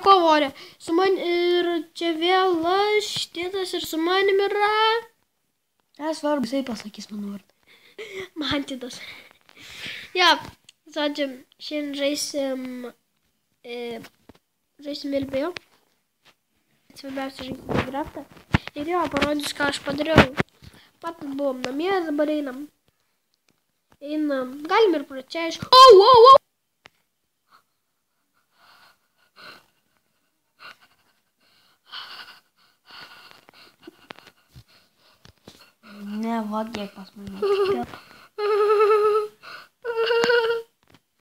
kovorė. Su man ir čia vėl Laštitas ir su manim yra. Svarbu, jisai pasakys mano vardą. Mantidas. Ja, žodžiu, šiandien žaisim ilbėjo. Svarbiausia žaisim Minecraftą. Ir jo, parodysiu, ką aš padariau. Pat buvom namie, dabar einam. Galim ir pro čia, aišku. Ne, vagėk pas mane.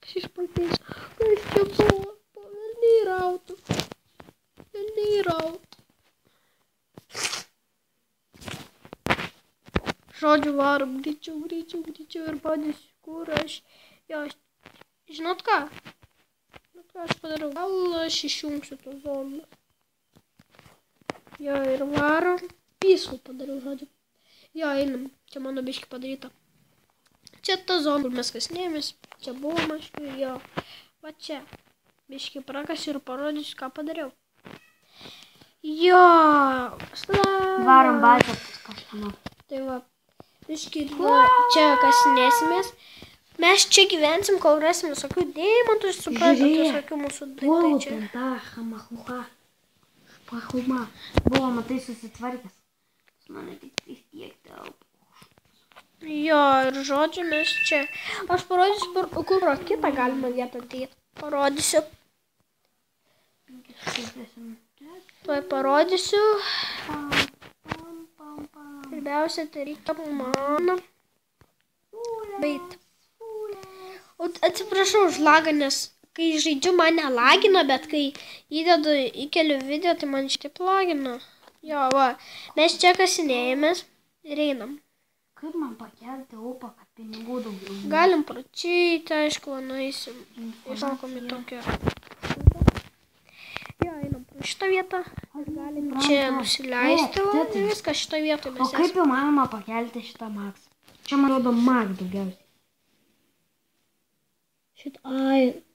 Aš išpratėsiu, kas čia buvo. Velniai rautų. Žodžiu, varom greičiau ir padysiu, kur aš. Jo, žinot ką? Aš padariau. Gal aš išjungsiu tos zombus. Jo, ir varom. Peaceful padariau, žodžiu. Jo, einam. Čia mano biški padaryta. Čia ta zona, kur mes kasinėjomės. Čia buvo maškių, jo. Va čia. Biški prakasiu ir parodysiu, ką padariau. Jo. Varom bazę kažkano. Tai va. Biški čia kasinėsimės. Mes čia gyvensim, kol rasim visokių deimantų, suprantate, visokių mūsų daiktai čia. Buvo, matai, susitvarkęs. Mane tik tiek telpa. Jo, ir žodžiu, mes čia. Aš parodysiu, kur kitą galima vietą dėti. Parodysiu. Tuoj parodysiu. Pirmiausia, tai reikia mano. Bait. Atsiprašau už lagą, nes kai žaidžiu mane lagina, bet kai įkeliu video, tai man šitaip lagina. Jo, va. Mes čia kasinėjomės ir einam. Kaip man pakelti upą, kad pinigų daugiau? Galim pračyti, aišku, nueisim. Iššokom į tokią. Jo, einam pro šitą vietą. Galim čia nusileisti. Viską šitą vietą mes esame. O kaip jau manoma pakelti šitą max? Čia man rodo max daugiausiai.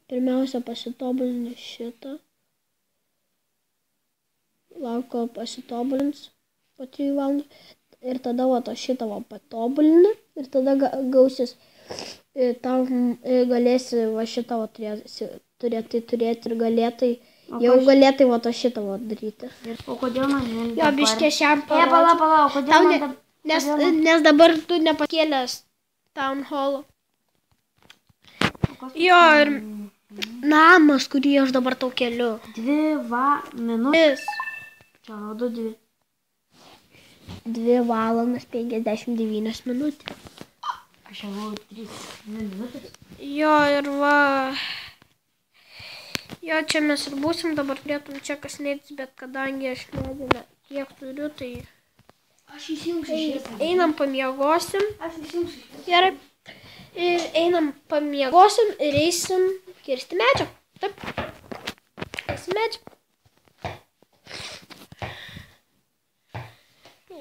Pirmiausia pasitobulini šitą. Lauk, kol pasitobulins po 3 valandų. Ir tada va šitą va patobulini. Ir tada gausis, tam galėsi va šitą va turėti ir galėtai. Jau galėtai va šitą va daryti. O kodėl man nereikia? Jo, biškė šiam parodžiu. Pala, kodėl man dabar... Nes dabar tu nepakėlęs town hall. Jo, ir namas, kurį aš dabar tau keliu. 2 minutės. Čia rodo 2 valandas 59 minutės. Aš jau 3 minutės. Jo, ir va. Jo, čia mes ir būsim, dabar turėtum čia kasinėtis, bet kadangi aš medinę kiek turiu, tai... Aš įsijungsiu šviesą. Einam pamiegosim. Aš įsijungsiu šviesą. Gerai. Ir einam pamiegosim ir eisim kirsti medžio. Taip. Kirsti medžio.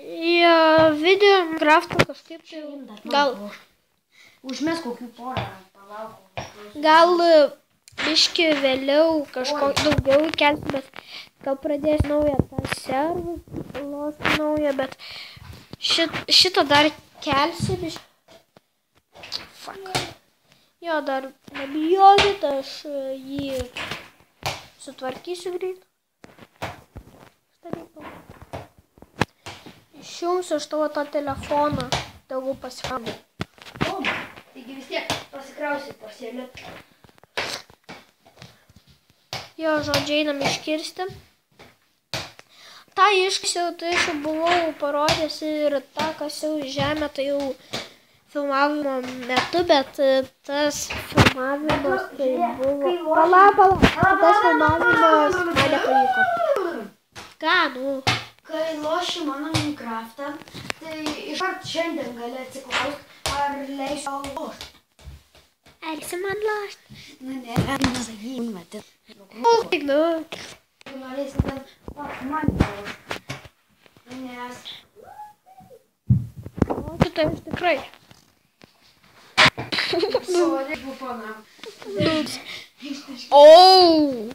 Jo, video Minecraft'o kažkaip tai gal... Užmes kokių porą, palauk. Gal biški vėliau kažko daugiau įkelti, bet gal pradės naują tą servą, naują, bet šitą dar kelsi biški. Fuck. Jo, dar nebijokit, aš jį sutvarkysiu greit. Išjungsiu aš tavo tą telefoną, tegu pasikrausiu. Taigi vis tiek pasikrausiu pasėlį. Jo, žodžiai, einam iškirsti. Ta iškasiau, tai aš jau buvau parodęs ir tą kasiau į žemę, tai jau filmavimo metu, bet tas filmavimas tai buvo... Pala, tas filmavimas man nepavyko. Ką, nu? Kai loši mano Minecraft'ą, tai iškart šiandien gali atsiklausti, ar leisiu lošti. Ar esi man lošti? Nu, ne, nesakyk, matyt. Tik, nu. Tu norėsi ten, man lošti. Nes... O, tu tai tikrai. Sorry, bupona. Oh!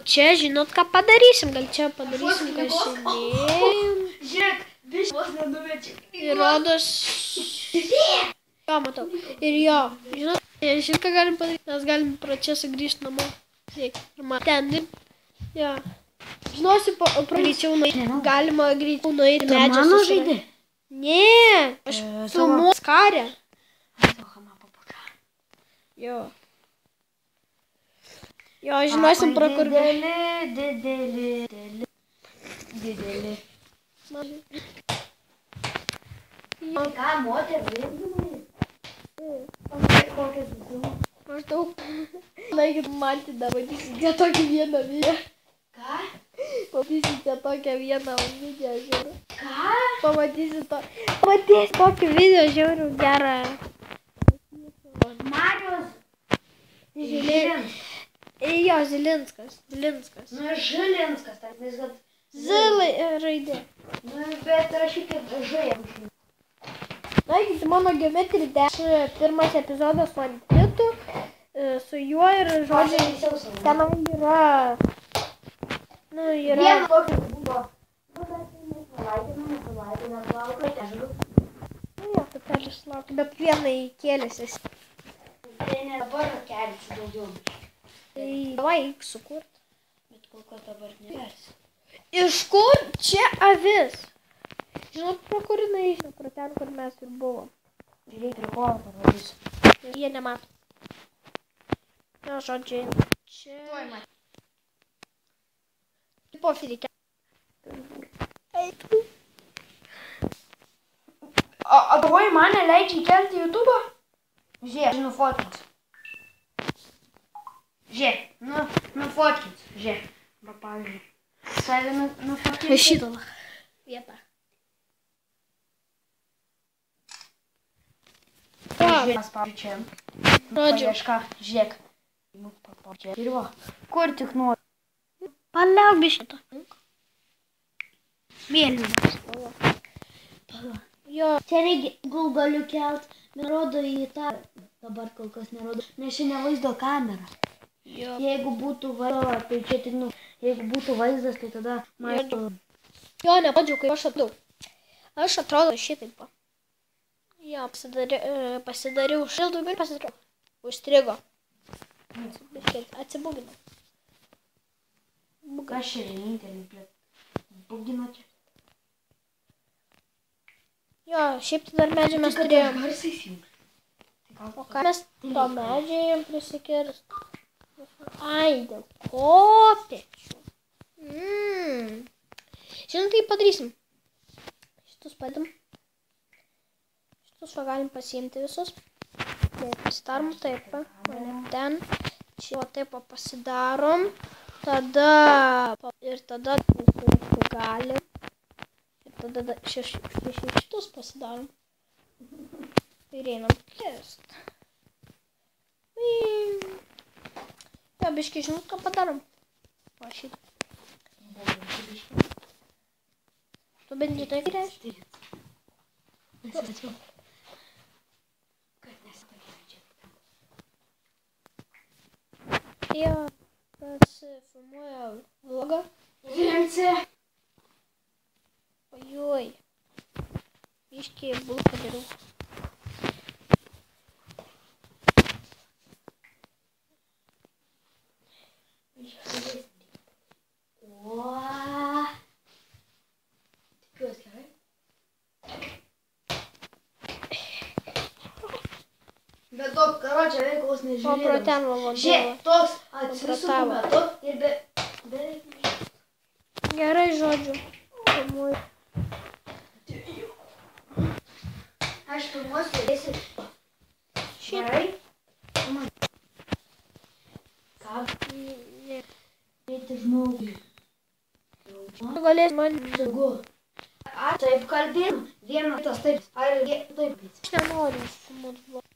čia, žinot, ką padarysim. Gal čia padarysim kasinėjim. Žiūrėk, biškį vos nenumečiau. Ir rodos... Jo, matau. Ir jo, žinot, ką galim padaryti. Mes galim pro čia sugrįžti namo. Ten ir... Jo. Žinosiu, greičiau nueiti. Galima greičiau nueiti medžią. Mano žaidė? Ne, aš filmuoju skarę. Jo. Jo, žinosim, pro kur... Dideli. Ką, moterų irgi? Kokias du? Maždaug. Naikit, matyti, matysite tokį vieną video. Ką? Pamatysite tokią vieną video žiūrų. Ką? Pamatysite tokį video žiūrų gerą. Marius. Žilinskas. Jo, Zilinskas. Nu, Žilinskas, tai viskas. Z raidė. Nu, bet rašykit Ž. Naikit, mano geometri 10. Pirmas epizodas man kitų. Su juo ir žodžiai. Ten yra... Nu, yra... Vienas tokias buvo. Nu, bet nesulaidinam, laukai, nežinau. Nu, jo, papelis laukia, bet vienai kėlėsi. Tai ne dabar kelsiu daugiau. Tai davai, eik sukurt. Bet kol kas dabar nekelsiu. Iš kur čia avis? Žinot, pro kur jinai išėjo, pro ten, kur mes ir buvom. Reikia prie ko parodysiu. Jie nemato. Jo, žodžiai. Čia... Tuoj matyti. Po filike. O tavoji mane leidžia įkelti YouTube'ą? Žiūrėk, nufotkins. Žiūrėk, nufotkins. Žiūrėk. Va, pavyzdžiui. Savį nufotkins. Šitą vietą. Žiūrėk, mes pavyzdžiui čia. Paieška, žiūrėk. Ir va, kur tik nori. Paliauk biškito. Mėlynas. Pala. Jo. Čia reikia, gal galiu kelt, nerodo į tą, dabar kol kas nerodo, nes čia ne vaizdo kamera. Jo. Jeigu būtų vaizdo, tai čia tik, jeigu būtų vaizdas, tai tada mažtų. Jo, nepadžiau, kaip aš atliau. Aš atrodo šitaip. Jo, pasidariau šildų ir pasidariau. Užstrigo. Atsibugino. Kas čia vienintelį, blėt? Bugino čia. Jo, šiaip tai dar medžiai mes turėjom. Garsai įsijungs. O ką mes to medžiai jam prisikirst? Ai, dėl kopėčių. Žinot, kaip padarysim? Šitus padėm. Šitus va galim pasiimti visus. Taip, pasidarom taip, ten. Čia taip pasidarom. Tada galim. Ir tada šitus pasidarom. Ir einam kest. Jo, biškai žinot, ką padarom. Va šitą. Tu bent žinai, ką reiškia? Jo, tas filmuoja vlogą. Rimci. Ojoj. Biškai bulką padariau. Tikiuosi gerai. Bet to, karočią veiklos O pro nežiūrėdamas. ten va vanduo. Žiūrėk, toks atsisuku metu ir beveik. Gerai žodžiu. Filmuoju. Aš filmuosiu, eisi. Šitai. Gerai? Ką? Ne. Eiti žmogui. Tu galėsi man... Daugu. Ar taip kalbėjom? Vienas tas taip. Ar taip. Aš nenoriu filmuoti vlogą.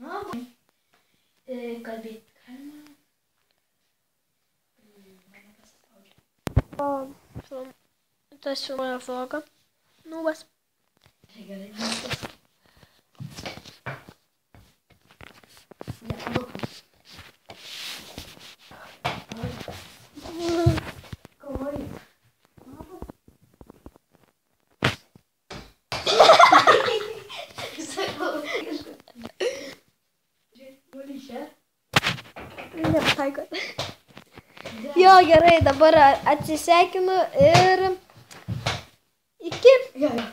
Na, kalbėti galima. Mane pasispaudžia. Tas filmuoja vlogą. Nubas. Gerai. Ne, daug. taikot. Jo, gerai, dabar atsisveikinu ir iki. Gerai.